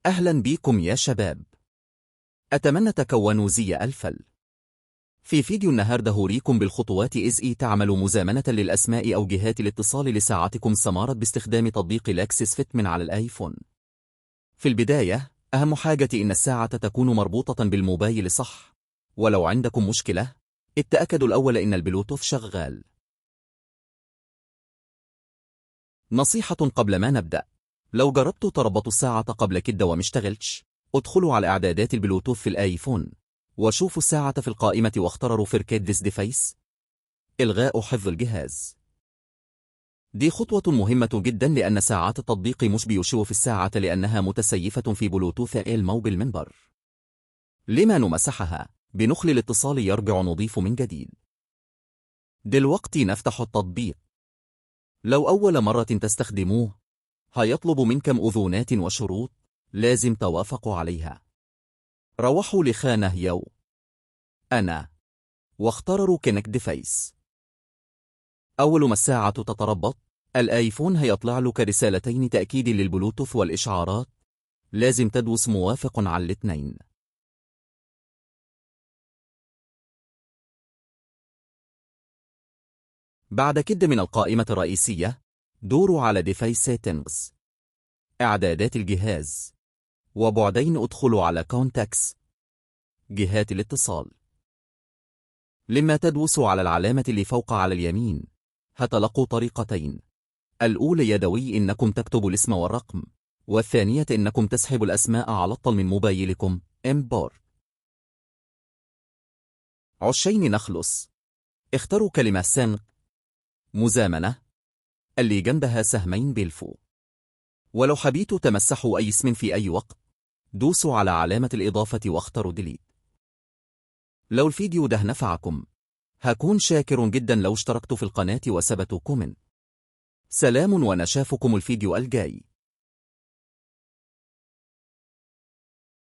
أهلا بيكم يا شباب. أتمنى تكونوا زي الفل. في فيديو النهاردة هوريكم بالخطوات إزاي تعمل مزامنة للأسماء أو جهات الاتصال لساعتكم سمارت باستخدام تطبيق لاكسس فيت من على الآيفون. في البداية أهم حاجة إن الساعة تكون مربوطة بالموبايل صح، ولو عندكم مشكلة اتأكدوا الأول إن البلوتوث شغال. نصيحة قبل ما نبدأ: لو جربتوا تربطوا الساعة قبل كده ومشتغلتش، ادخلوا على إعدادات البلوتوث في الآيفون وشوفوا الساعة في القائمة واختاروا فركات ديس ديفايس إلغاء حفظ الجهاز. دي خطوة مهمة جدا لأن ساعات التطبيق مش بيشوف الساعة لأنها متسيفة في بلوتوث الموبل منبر. لما نمسحها بنخلي الاتصال يرجع نضيف من جديد. دلوقتي نفتح التطبيق. لو أول مرة تستخدموه هيطلب منكم أذونات وشروط لازم توافقوا عليها. روحوا لخانة يو أنا واختاروا كونكت ديفايس. أول ما الساعة تتربط الآيفون هيطلع لك رسالتين تأكيد للبلوتوث والإشعارات، لازم تدوس موافق على الاثنين. بعد كده من القائمة الرئيسية دوروا على ديفايس سيتنجز إعدادات الجهاز، وبعدين ادخلوا على كونتاكس جهات الاتصال. لما تدوسوا على العلامة اللي فوق على اليمين هتلقوا طريقتين: الأولى يدوي إنكم تكتبوا الاسم والرقم، والثانية إنكم تسحبوا الأسماء على الطل من موبايلكم إمبورت. عشان نخلص اختاروا كلمة سن مزامنة اللي جنبها سهمين بالفوق، ولو حبيتوا تمسحوا أي اسم في أي وقت دوسوا على علامة الإضافة واختاروا ديليت. لو الفيديو ده نفعكم هكون شاكر جدا لو اشتركتوا في القناة وسبتوا كومنت. سلام ونشوفكم الفيديو الجاي.